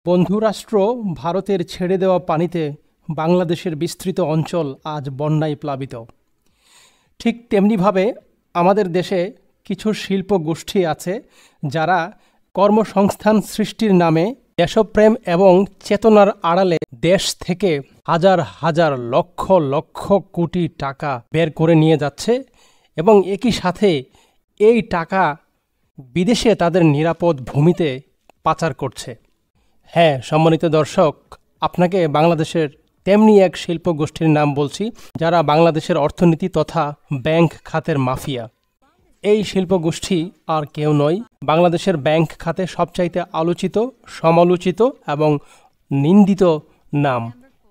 বন্ধুরাষ্ট্র ভারতের ছেড়ে দেওয়া পানিতে বাংলাদেশের বিস্তৃত অঞ্চল আজ বন্যায় প্লাবিত। ঠিক তেমনিভাবে আমাদের দেশে কিছু শিল্প গোষ্ঠী আছে যারা কর্মসংস্থান সৃষ্টির নামে দেশপ্রেম এবং চেতনার আড়ালে দেশ থেকে হাজার হাজার লক্ষ লক্ষ কোটি টাকা বের করে নিয়ে যাচ্ছে এবং একই সাথে এই টাকা বিদেশে তাদের নিরাপদ ভূমিতে পাচার করছে। হ্যাঁ, সম্মানিত দর্শক, আপনাকে বাংলাদেশের তেমনি এক শিল্প গোষ্ঠীর নাম বলছি যারা বাংলাদেশের অর্থনীতি তথা ব্যাংক খাতের মাফিয়া। এই শিল্পগোষ্ঠী আর কেউ নয়, বাংলাদেশের ব্যাংক খাতে সবচাইতে আলোচিত, সমালোচিত এবং নিন্দিত নাম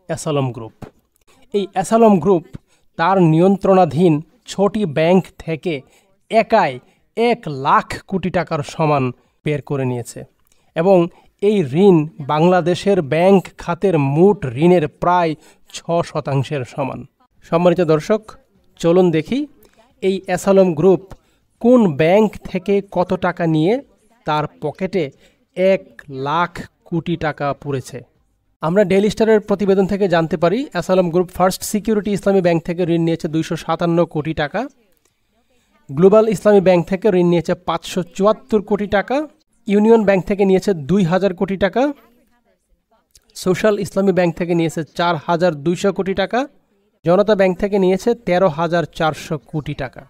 অ্যাসালম গ্রুপ। এই অ্যাসালম গ্রুপ তার নিয়ন্ত্রণাধীন ছোটি ব্যাংক থেকে একাই 1 লাখ কোটি টাকার সমান বের করে নিয়েছে এবং এই ঋণ বাংলাদেশের ব্যাংক খাতের মোট ঋণের প্রায় 6% সমান। সম্মানিত দর্শক, চলুন দেখি এই অ্যাসালম গ্রুপ কোন ব্যাংক থেকে কত টাকা নিয়ে তার পকেটে 1 লাখ কোটি টাকা পুরেছে। আমরা ডেইলি স্টারের প্রতিবেদন থেকে জানতে পারি অ্যাসালম গ্রুপ ফার্স্ট সিকিউরিটি ইসলামী ব্যাংক থেকে ঋণ নিয়েছে 257 কোটি টাকা, গ্লোবাল ইসলামী ব্যাংক থেকে ঋণ নিয়েছে 574 কোটি টাকা, ইউনিয়ন ব্যাংক থেকে নিয়েছে 2000 কোটি টাকা, সোশ্যাল ইসলামী ব্যাংক থেকে নিয়েছে 4200 কোটি টাকা, জনতা ব্যাংক থেকে নিয়েছে 13,400 কোটি টাকা।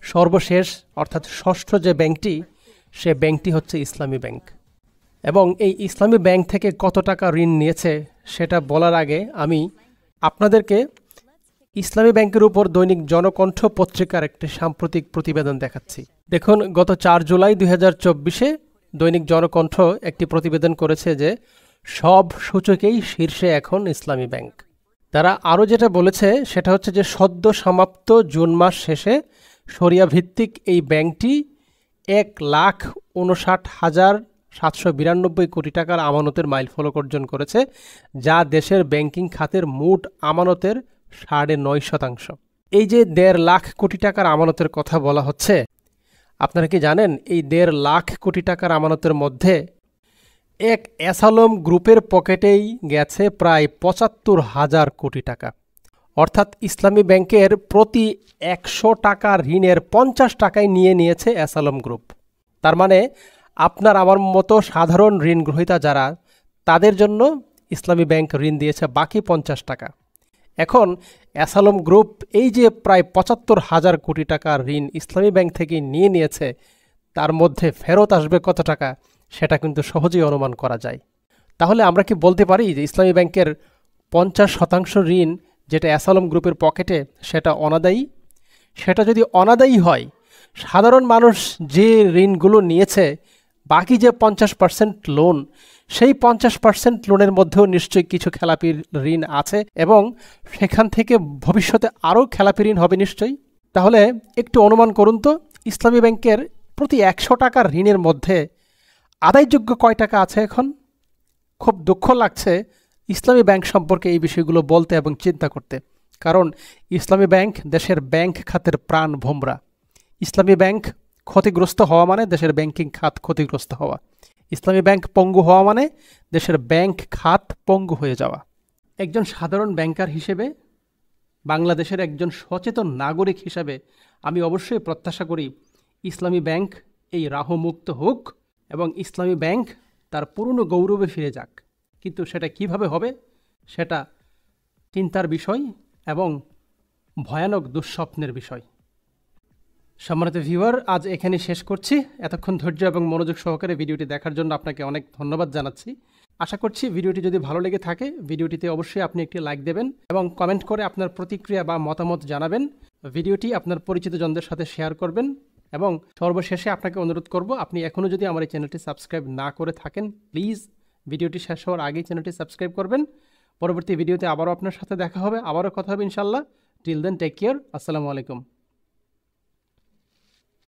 সর্বশেষ অর্থাৎ ষষ্ঠ যে ব্যাংকটি, সে ব্যাংকটি হচ্ছে ইসলামী ব্যাংক। এবং এই ইসলামী ব্যাংক থেকে কত টাকা ঋণ নিয়েছে সেটা বলার আগে আমি আপনাদেরকে ইসলামী ব্যাংকের উপর দৈনিক জনকণ্ঠ পত্রিকার একটি সাম্প্রতিক প্রতিবেদন দেখাচ্ছি। দেখুন, গত 4 জুলাই 2024 দৈনিক জনকণ্ঠ একটি প্রতিবেদন করেছে যে সব সূচকেই শীর্ষে এখন ইসলামী ব্যাংক। তারা আরও যেটা বলেছে সেটা হচ্ছে যে সদ্য সমাপ্ত জুন মাস শেষে শরিয়া ভিত্তিক এই ব্যাংকটি 1,59,792 কোটি টাকার আমানতের মাইলফলক অর্জন করেছে, যা দেশের ব্যাংকিং খাতের মোট আমানতের 9.5%। এই যে 1.5 লাখ কোটি টাকার আমানতের কথা বলা হচ্ছে, আপনারা কি জানেন এই 1.5 লাখ কোটি টাকার আমানতের মধ্যে এক অ্যাসালম গ্রুপের পকেটেই গেছে প্রায় 75,000 কোটি টাকা। অর্থাৎ ইসলামী ব্যাংকের প্রতি 100 টাকা ঋণের 50 টাকায় নিয়ে নিয়েছে অ্যাসালম গ্রুপ। তার মানে আপনার আমার মতো সাধারণ ঋণ গ্রহীতা যারা, তাদের জন্য ইসলামী ব্যাংক ঋণ দিয়েছে বাকি 50 টাকা। এখন অ্যাসালম গ্রুপ এই যে প্রায় 75,000 কোটি টাকার ঋণ ইসলামী ব্যাংক থেকে নিয়ে নিয়েছে, তার মধ্যে ফেরত আসবে কত টাকা সেটা কিন্তু সহজেই অনুমান করা যায়। তাহলে আমরা কি বলতে পারি যে ইসলামী ব্যাংকের 50% ঋণ যেটা অ্যাসালম গ্রুপের পকেটে সেটা অনাদায়ী? সেটা যদি অনাদায়ী হয়, সাধারণ মানুষ যে ঋণগুলো নিয়েছে, বাকি যে 50% লোন, সেই 50% লোনের মধ্যেও নিশ্চয়ই কিছু খেলাপি ঋণ আছে এবং সেখান থেকে ভবিষ্যতে আরও খেলাপি ঋণ হবে নিশ্চয়ই। তাহলে একটু অনুমান করুন তো, ইসলামী ব্যাংকের প্রতি 100 টাকার ঋণের মধ্যে আদায়যোগ্য কয় টাকা আছে এখন? খুব দুঃখ লাগছে ইসলামী ব্যাংক সম্পর্কে এই বিষয়গুলো বলতে এবং চিন্তা করতে, কারণ ইসলামী ব্যাংক দেশের ব্যাংক খাতের প্রাণ ভোমরা। ইসলামী ব্যাংক ক্ষতিগ্রস্ত হওয়া মানে দেশের ব্যাংকিং খাত ক্ষতিগ্রস্ত হওয়া। ইসলামী ব্যাংক পঙ্গু হওয়া মানে দেশের ব্যাংক খাত পঙ্গু হয়ে যাওয়া। একজন সাধারণ ব্যাংকার হিসেবে, বাংলাদেশের একজন সচেতন নাগরিক হিসেবে আমি অবশ্যই প্রত্যাশা করি ইসলামী ব্যাংক এই রাহুমুক্ত হোক এবং ইসলামী ব্যাংক তার পুরনো গৌরবে ফিরে যাক। কিন্তু সেটা কিভাবে হবে সেটা চিন্তার বিষয় এবং ভয়ানক দুঃস্বপ্নের বিষয়। সম্মানিত ভিউয়ার, আজ এখানে শেষ করছি। এতক্ষণ ধৈর্য এবং মনোযোগ সহকারে ভিডিওটি দেখার জন্য আপনাকে অনেক ধন্যবাদ জানাচ্ছি। আশা করছি ভিডিওটি যদি ভালো লেগে থাকে, ভিডিওটিতে অবশ্যই আপনি একটি লাইক দেবেন এবং কমেন্ট করে আপনার প্রতিক্রিয়া বা মতামত জানাবেন। ভিডিওটি আপনার পরিচিতজনদের সাথে শেয়ার করবেন এবং সর্বশেষে আপনাকে অনুরোধ করব, আপনি এখনও যদি আমার এই চ্যানেলটি সাবস্ক্রাইব না করে থাকেন, প্লিজ ভিডিওটি শেষ হওয়ার আগেই চ্যানেলটি সাবস্ক্রাইব করবেন। পরবর্তী ভিডিওতে আবারও আপনার সাথে দেখা হবে, আবারও কথা হবে ইনশাল্লাহ। Till then, take care. আসসালামু আলাইকুম।